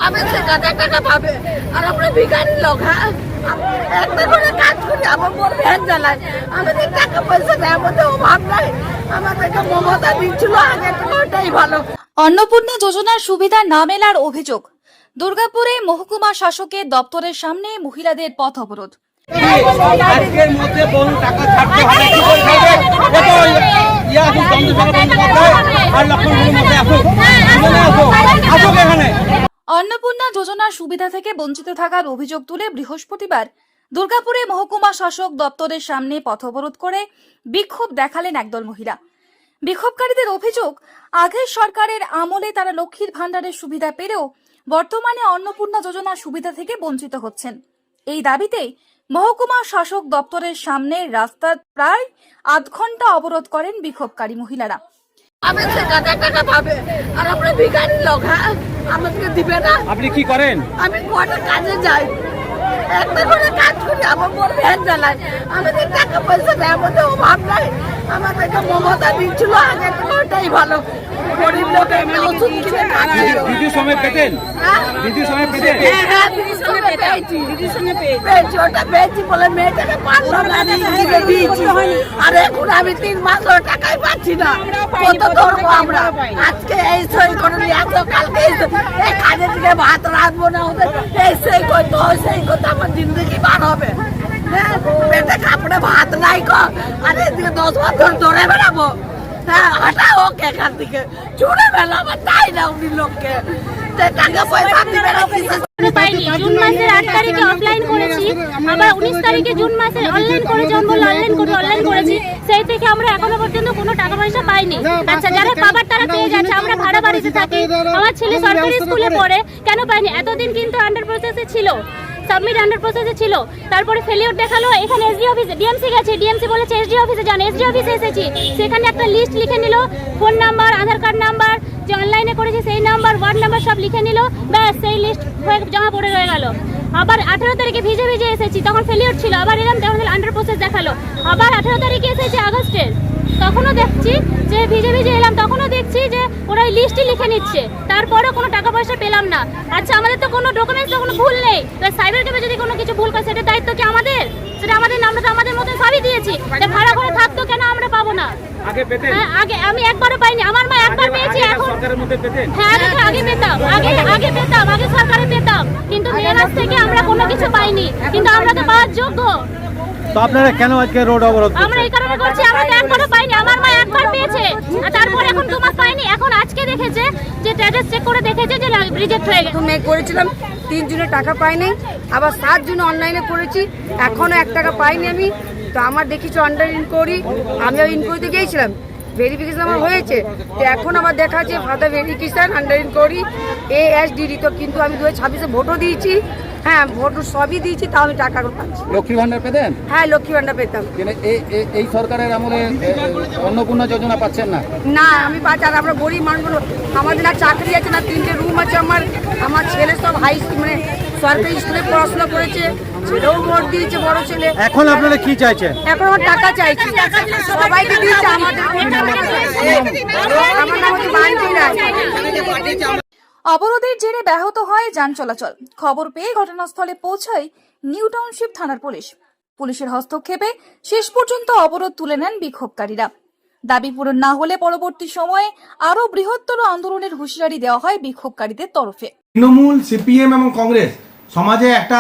পাবে, সে গাঁজা টাকা পাবে। আর আমরা ভিখারি লোক, হ্যাঁ একটা করে কাজ করি, আমার মোর ভ্যান চালায়, আমাদের টাকা পয়সা দেয়, আমাদের অভাব নাই। আমাদেরকে মমতা দিচ্ছিল আগে, ওটাই ভালো। অন্নপূর্ণা যোজনার সুবিধা না মেলার অভিযোগ। দুর্গাপুরে মহকুমা শাসকের দপ্তরের সামনে মহিলাদের পথ অবরোধ। আজকের মধ্যে বলুন টাকা ছাড়তে হবে কি করে ছাড়বে? কত ইয়া আছে চন্দ্রশেখর বন্দ্যোপাধ্যায় আর লক্ষ্মণ মধ্যে আসুক, আসুক এখানে। অন্নপূর্ণা যোজনার সুবিধা থেকে বঞ্চিত থাকার অভিযোগ তুলে বৃহস্পতিবার দুর্গাপুরে মহকুমা শাসক দপ্তরের সামনে পথ অবরোধ করে বিক্ষোভ দেখালেন একদল মহিলা। বিক্ষোভকারীদের অভিযোগ, আগের সরকারের আমলে তারা লক্ষ্মীর ভাণ্ডারের সুবিধা পেলেও বর্তমানে অন্নপূর্ণা যোজনার সুবিধা থেকে বঞ্চিত হচ্ছেন। এই দাবিতে মহকুমা শাসক দপ্তরের সামনে রাস্তা প্রায় আধ ঘন্টা অবরোধ করেন বিক্ষোভকারী মহিলারা। পাবে, সে গাঁজা টাকা পাবে। আর আমরা ভিখারি লোক, হ্যাঁ আমাদেরকে দিবে না। আপনি কি করেন? আমি কোয়ার্টার কাজে যাই, একটা করে কাজ করি, আমার মোর ভ্যান চালায়, আমাদের টাকা পয়সা দেয়, আমাদের অভাব নাই। আমাদেরকে মমতা দিচ্ছিল আগে, ওটাই ভালো। গরিব লোক একটা ওষুধ কিনে খাচ্ছি। দিদির সময় পেতেন? হ্যাঁ? দিদির সময় পেতেন? হ্যাঁ, দিদির সঙ্গে পেয়েছি, ওটা পেয়েছি বলে মেয়েটাকে পারলো না, দিদিকে দিয়েছি। আর এখন আমি 3 মাস ওর টাকাই পাচ্ছি না, কত ধরবো আমরা? আজকে এই সই করে নিয়ে আসো, কালকে এই কাজের দিকে ভাত রাখবো না, ওদের এই সেই করতে হয়, সেই করতে আমার জিন্দগি বার হবে। হ্যাঁ, পেটে কাপড়ে ভাত নাই গো, আর এদিকে 10 বছর ধরে বেড়াবো। হ্যাঁ, হাঁটা হোক এখান থেকে, চুড়ে বেড়াবো, তাই না উনি লোককে টাকা পয়সা দিবে না। পাইনি। জুন মাসের 8 তারিখে অফলাইন করেছি, আবার 19 তারিখে জুন মাসে অনলাইন করে অনলাইন করেছি। সেই থেকে আমরা এখনো পর্যন্ত কোনো টাকা পয়সা পাইনি। আচ্ছা, যারা পাবার তারা পেয়ে যাচ্ছে। আমরা ভাড়া বাড়িতে থাকি, আমার ছেলে সরকারি স্কুলে পড়ে, কেন পাইনি? এতদিন কিন্তু আন্ডার প্রসেসে ছিল, সাবমিট আন্ডার প্রসেসে ছিল। তারপরে ফেলিওর দেখালো, এখানে এসডি অফিসে, ডিএমসি গেছে, ডিএমসি বলেছে এসডি অফিসে যান, এসডি অফিসে এসেছি, সেখানে একটা লিস্ট লিখে নিল, ফোন নাম্বার, আধার কার্ড নাম্বার, যে অনলাইনে করেছে সেই নাম্বার, ওয়ার্ড নাম্বার সব লিখে নিল, ব্যাস সেই লিস্ট জমা পড়ে রয়ে গেল। আবার 18 তারিখে ভিজে এসেছি, তখন ফেলিওর ছিল, আবার এলাম, তখন আন্ডার প্রসেস দেখালো। আবার 18 তারিখে এসেছি আগস্টের, তখনও দেখছি যে ভিজে এলাম, তখনও দেখছি যে ওরা লিস্টই লিখে নিচ্ছে, তারপরেও কোনো টাকা পয়সা পেলাম না। আচ্ছা, আমাদের তো কোনো ডকুমেন্টস, কোনো ভুল নেই, সাইবার ক্যাফে যদি কোনো কিছু ভুল করে সেটা দায়িত্ব কি আমাদের? সেটা আমাদের, আমরা তো আমাদের মতন সবই দিয়েছি, ভাড়া করে থাকতো কেন আমরা পাবো না? আগে পেতেন? হ্যাঁ, আগে আমি একবারও পাইনি, আমার মা একবার পেয়েছি। এখন সরকারের মধ্যে পেতেন? হ্যাঁ, আগে পেতাম, আগে পেতাম, আগে সরকারে পেতাম, কিন্তু মেয়ের থেকে আমরা কোনো কিছু পাইনি, কিন্তু আমরা তো পাওয়ার যোগ্য। তো আপনারা কেন আজকে রোড অবরোধ করছেন? আমরা এই কারণে করছি, আমরা তো একবারও পাইনি, আমার মা একবার পেয়েছে, আর তারপর এখন 2 মাস পাইনি। এখন আজকে দেখেছে যে স্ট্যাটাস চেক করে দেখেছে যে রিজেক্ট হয়ে গেছে। মেয়ে করেছিলাম, 3 জনের টাকা পাইনি, আবার 7 জন অনলাইনে করেছি, এখনো 1 টাকা পাইনি আমি। তো আমার দেখিছো আন্ডার ইনকোয়ারি, আমিও ইনকোয়ারিতে গিয়েছিলাম, ভেরিফিকেশন আমার হয়েছে, তো এখন আমার দেখাচ্ছে father verification under inquiry ASDD। তো কিন্তু আমি 2026-এ ভোটও দিয়েছি, হ্যাঁ ভোট সবই দিয়েছি, তাও আমি টাকা পাচ্ছি। লক্ষ্মী ভান্ডার পেতেন? হ্যাঁ, লক্ষ্মী ভান্ডার পেতাম। এই সরকারের আমলে অন্নপূর্ণা যোজনা পাচ্ছেন না? না, আমি পাচ্ছি। আর আমরা গরিব মানুষগুলো, আমাদের না চাকরি আছে, না 3টে রুম আছে। আমার ছেলে সব হাই স্কুল, মানে সরকারি স্কুলে পড়াশোনা করেছে, ছেলেও ভোট দিয়েছে, বড় ছেলে। এখন আপনারা কি চাইছেন? এখন আমার টাকা চাইছি, সবাইকে দিয়েছে, আমাদের। আমার নাম হচ্ছে বান্টি রায়। অবরোধের জেরে ব্যাহত হয় যান চলাচল। খবর পেয়ে ঘটনাস্থলে পৌঁছায় নিউ টাউনশিপ থানার পুলিশের হস্তক্ষেপে শেষ পর্যন্ত অবরোধ তুলে নেন বিক্ষোভকারীরা। দাবি পূরণ না হলে পরবর্তী সময়ে আরো বৃহত্তর আন্দোলনের হুঁশিয়ারি দেওয়া হয় বিক্ষোভকারীদের তরফে। তৃণমূল, সিপিএম এবং কংগ্রেস সমাজে একটা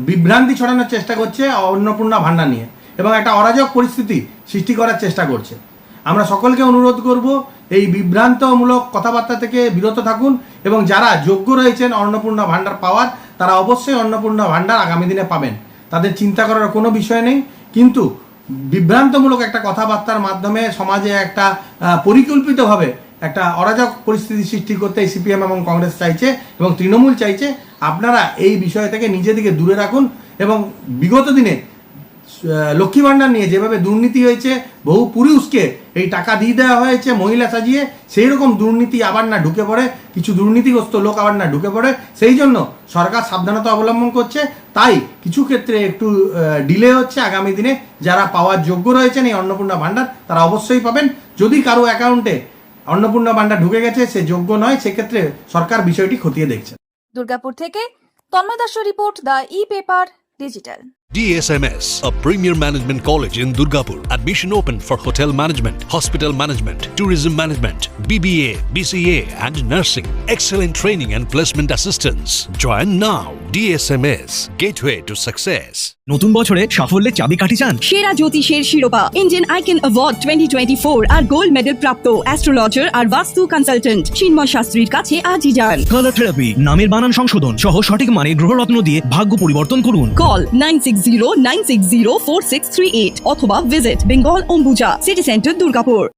বিভ্রান্তি ছড়ানোর চেষ্টা করছে অন্নপূর্ণা ভান্ডার নিয়ে, এবং একটা অরাজক পরিস্থিতি সৃষ্টি করার চেষ্টা করছে। আমরা সকলকে অনুরোধ করব, এই বিভ্রান্তমূলক কথাবার্তা থেকে বিরত থাকুন, এবং যারা যোগ্য রয়েছেন অন্নপূর্ণা ভান্ডার পাওয়ার, তারা অবশ্যই অন্নপূর্ণা ভান্ডার আগামী দিনে পাবেন, তাদের চিন্তা করার কোনো বিষয় নেই। কিন্তু বিভ্রান্তমূলক একটা কথাবার্তার মাধ্যমে সমাজে একটা পরিকল্পিতভাবে একটা অরাজক পরিস্থিতি সৃষ্টি করতে সিপিএম এবং কংগ্রেস চাইছে, এবং তৃণমূল চাইছে। আপনারা এই বিষয় থেকে নিজেদেরকে দূরে রাখুন, এবং বিগত দিনে লক্ষ্মী ভান্ডার নিয়ে যেভাবে দুর্নীতি হয়েছে, বহু পুরুষকে এই টাকা দিয়ে দেওয়া হয়েছে মহিলা সাজিয়ে, সেই রকম দুর্নীতি আবার না ঢুকে পড়ে, কিছু দুর্নীতিগ্রস্ত লোক আবার না ঢুকে পড়ে, সেই জন্য সরকার সাবধানতা অবলম্বন করছে। তাই কিছু ক্ষেত্রে একটু ডিলে হচ্ছে। আগামী দিনে যারা পাওয়ার যোগ্য রয়েছেন এই অন্নপূর্ণা ভান্ডার, তারা অবশ্যই পাবেন। যদি কারো অ্যাকাউন্টে অন্নপূর্ণা ভান্ডার ঢুকে গেছে, সে যোগ্য নয়, সেক্ষেত্রে সরকার বিষয়টি খতিয়ে দেখছে। দুর্গাপুর থেকে তন্ময় দাসের report, the e-paper digital. DSMS, a premier management college in Durgapur. Admission open for hotel management, hospital management, tourism management, BBA, BCA and nursing. Excellent training and placement assistance. Join now. DSMS, gateway to success. নতুন বছরে সাফল্যের চাবিকাঠি চান? সেরা জ্যোতিষের শিরোপা Indian icon award 2024 আর gold medal প্রাপ্ত astrologer আর বাস্তু consultant চিন্ময় শাস্ত্রীর কাছে আজই যান। কালার থেরাপি, নামের বানান সংশোধন সহ সঠিক মানে গ্রহরত্ন দিয়ে ভাগ্য পরিবর্তন করুন। কল 9609604638 অথবা visit Bengal Ambuja city centre Durgapur.